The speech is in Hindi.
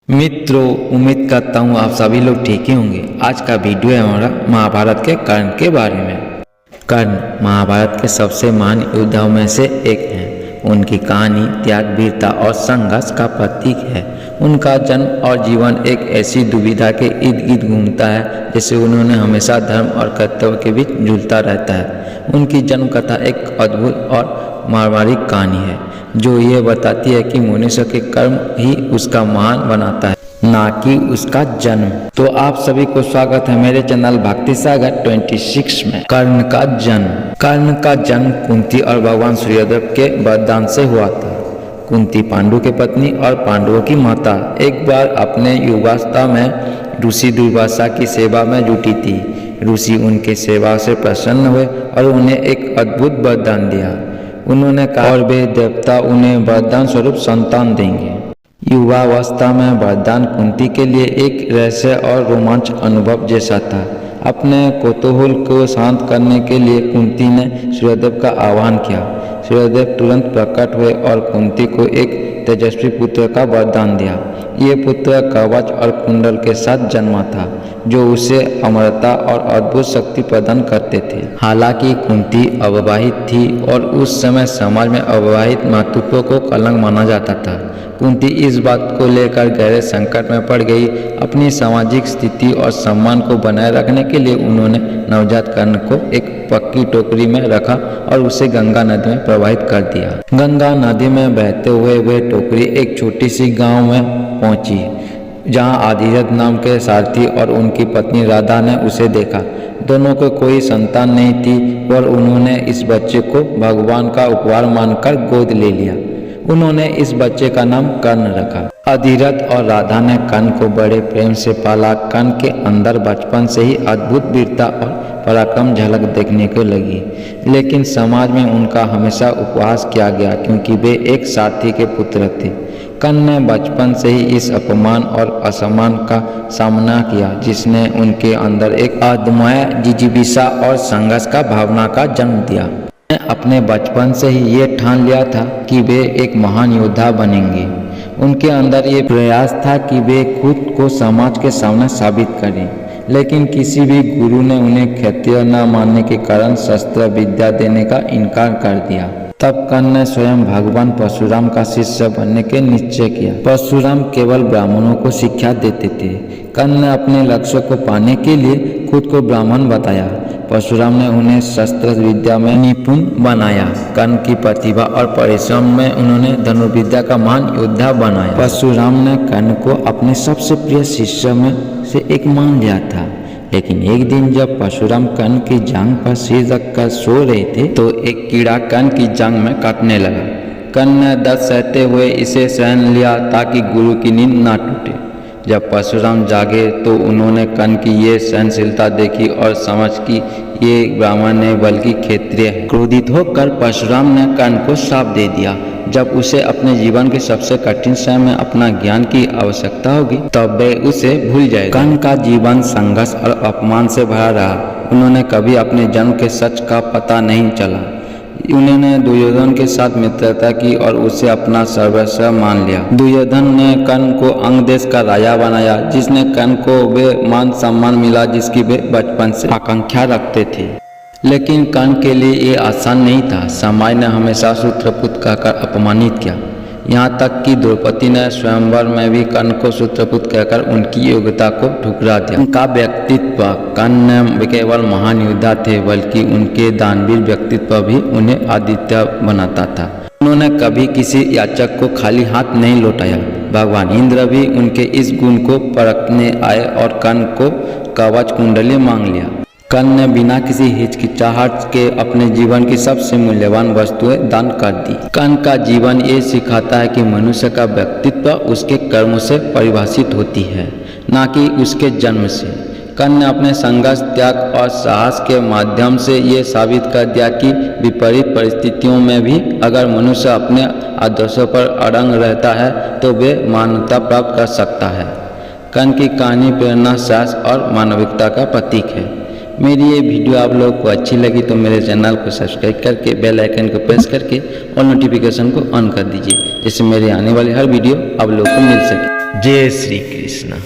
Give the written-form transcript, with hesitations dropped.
मित्रों, उम्मीद करता हूँ आप सभी लोग ठीक ही होंगे। आज का वीडियो है हमारा महाभारत के कर्ण के बारे में। कर्ण महाभारत के सबसे महान योद्धाओं में से एक हैं। उनकी कहानी त्याग, वीरता और संघर्ष का प्रतीक है। उनका जन्म और जीवन एक ऐसी दुविधा के इर्द गिर्द घूमता है जैसे उन्होंने हमेशा धर्म और कर्तव्य के बीच झूलता रहता है। उनकी जन्म कथा एक अद्भुत और मर्मारिक कहानी है जो ये बताती है कि मनुष्य के कर्म ही उसका महान बनाता है, ना कि उसका जन्म। तो आप सभी को स्वागत है मेरे चैनल भक्ति सागर 26 में। कर्ण का जन्म कुंती और भगवान सूर्यदेव के वरदान से हुआ था। कुंती पांडु की पत्नी और पांडवों की माता एक बार अपने युवावस्था में ऋषि दुर्वासा की सेवा में जुटी थी। ऋषि उनके सेवा से प्रसन्न हुए और उन्हें एक अद्भुत वरदान दिया। उन्होंने कहा और वे देवता उन्हें वरदान स्वरूप संतान देंगे। युवावस्था में वरदान कुंती के लिए एक रहस्य और रोमांच अनुभव जैसा था। अपने कौतूहल को शांत करने के लिए कुंती ने सूर्यदेव का आह्वान किया। सूर्यदेव तुरंत प्रकट हुए और कुंती को एक तेजस्वी पुत्र का वरदान दिया। ये पुत्र कवच और कुंडल के साथ जन्मा था जो उसे अमरता और अद्भुत शक्ति प्रदान करते थे। हालांकि कुंती अविवाहित थी और उस समय समाज में अविवाहित मातृत्व को कलंक माना जाता था। कुंती इस बात को लेकर गहरे संकट में पड़ गई। अपनी सामाजिक स्थिति और सम्मान को बनाए रखने के लिए उन्होंने नवजात कर्ण को एक पक्की टोकरी में रखा और उसे गंगा नदी में प्रवाहित कर दिया। गंगा नदी में बहते हुए वह टोकरी एक छोटी सी गांव में पहुंची जहां आदिरथ नाम के सारथी और उनकी पत्नी राधा ने उसे देखा। दोनों को कोई संतान नहीं थी और उन्होंने इस बच्चे को भगवान का उपहार मानकर गोद ले लिया। उन्होंने इस बच्चे का नाम कर्ण रखा। अधिरथ और राधा ने कर्ण को बड़े प्रेम से पाला। कर्ण के अंदर बचपन से ही अद्भुत वीरता और पराक्रम झलक देखने को लगी, लेकिन समाज में उनका हमेशा उपहास किया गया क्योंकि वे एक सारथी के पुत्र थे। कर्ण ने बचपन से ही इस अपमान और असम्मान का सामना किया जिसने उनके अंदर एक अदम्य जिज्ञासा और संघर्ष का भावना का जन्म दिया। अपने बचपन से ही ये ठान लिया था कि वे एक महान योद्धा बनेंगे। उनके अंदर ये प्रयास था कि वे खुद को समाज के सामने साबित करें, लेकिन किसी भी गुरु ने उन्हें क्षत्रिय न मानने के कारण शस्त्र विद्या देने का इनकार कर दिया। तब कर्ण ने स्वयं भगवान परशुराम का शिष्य बनने के निश्चय किया। परशुराम केवल ब्राह्मणों को शिक्षा देते थे। कर्ण ने अपने लक्ष्य को पाने के लिए खुद को ब्राह्मण बताया। परशुराम ने उन्हें शस्त्र विद्या में निपुण बनाया। कर्ण की प्रतिभा और परिश्रम में उन्होंने धनुर्विद्या का महान योद्धा बनाया। परशुराम ने कर्ण को अपने सबसे प्रिय शिष्य में से एक मान लिया था, लेकिन एक दिन जब परशुराम कर्ण की जांघ पर सिर रखकर सो रहे थे तो एक कीड़ा कर्ण की जांघ में काटने लगा। कर्ण ने दर्द सहते हुए इसे सहन लिया ताकि गुरु की नींद ना टूटे। जब परशुराम जागे तो उन्होंने कर्ण की ये सहनशीलता देखी और समझ कि ये ब्राह्मण नहीं बल्कि क्षत्रिय है। क्रोधित होकर परशुराम ने कर्ण को श्राप दे दिया। जब उसे अपने जीवन के सबसे कठिन समय में अपना ज्ञान की आवश्यकता होगी तब वे उसे भूल जाएगा। कर्ण का जीवन संघर्ष और अपमान से भरा रहा। उन्होंने कभी अपने जन्म के सच का पता नहीं चला। उन्होंने दुर्योधन के साथ मित्रता की और उसे अपना सर्वस्व मान लिया। दुर्योधन ने कर्ण को अंग देश का राजा बनाया, जिसने कर्ण को वे मान सम्मान मिला जिसकी वे बचपन से आकांक्षा रखते थे। लेकिन कर्ण के लिए ये आसान नहीं था। समाज ने हमेशा सूत्रपुत्र कहकर अपमानित किया। यहाँ तक कि द्रौपदी ने स्वयंवर में भी कर्ण को सूत्रपुत्र कहकर उनकी योग्यता को ठुकरा दिया। उनका व्यक्तित्व, कर्ण न केवल महान योद्धा थे बल्कि उनके दानवीर व्यक्तित्व भी उन्हें आदित्य बनाता था। उन्होंने कभी किसी याचक को खाली हाथ नहीं लौटाया। भगवान इंद्र भी उनके इस गुण को परखने आए और कर्ण को कवच कुंडली मांग लिया। कर्ण ने बिना किसी हिचकिचाहट के अपने जीवन की सबसे मूल्यवान वस्तुएं दान कर दी। कर्ण का जीवन ये सिखाता है कि मनुष्य का व्यक्तित्व उसके कर्मों से परिभाषित होती है, न कि उसके जन्म से। कर्ण ने अपने संघर्ष, त्याग और साहस के माध्यम से ये साबित कर दिया कि विपरीत परिस्थितियों में भी अगर मनुष्य अपने आदर्शों पर अड़ंग रहता है तो वे मान्यता प्राप्त कर सकता है। कर्ण की कहानी प्रेरणा, साहस और मानविकता का प्रतीक है। मेरी ये वीडियो आप लोगों को अच्छी लगी तो मेरे चैनल को सब्सक्राइब करके बेल आइकन को प्रेस करके और नोटिफिकेशन को ऑन कर दीजिए, जिससे मेरे आने वाली हर वीडियो आप लोगों को मिल सके। जय श्री कृष्ण।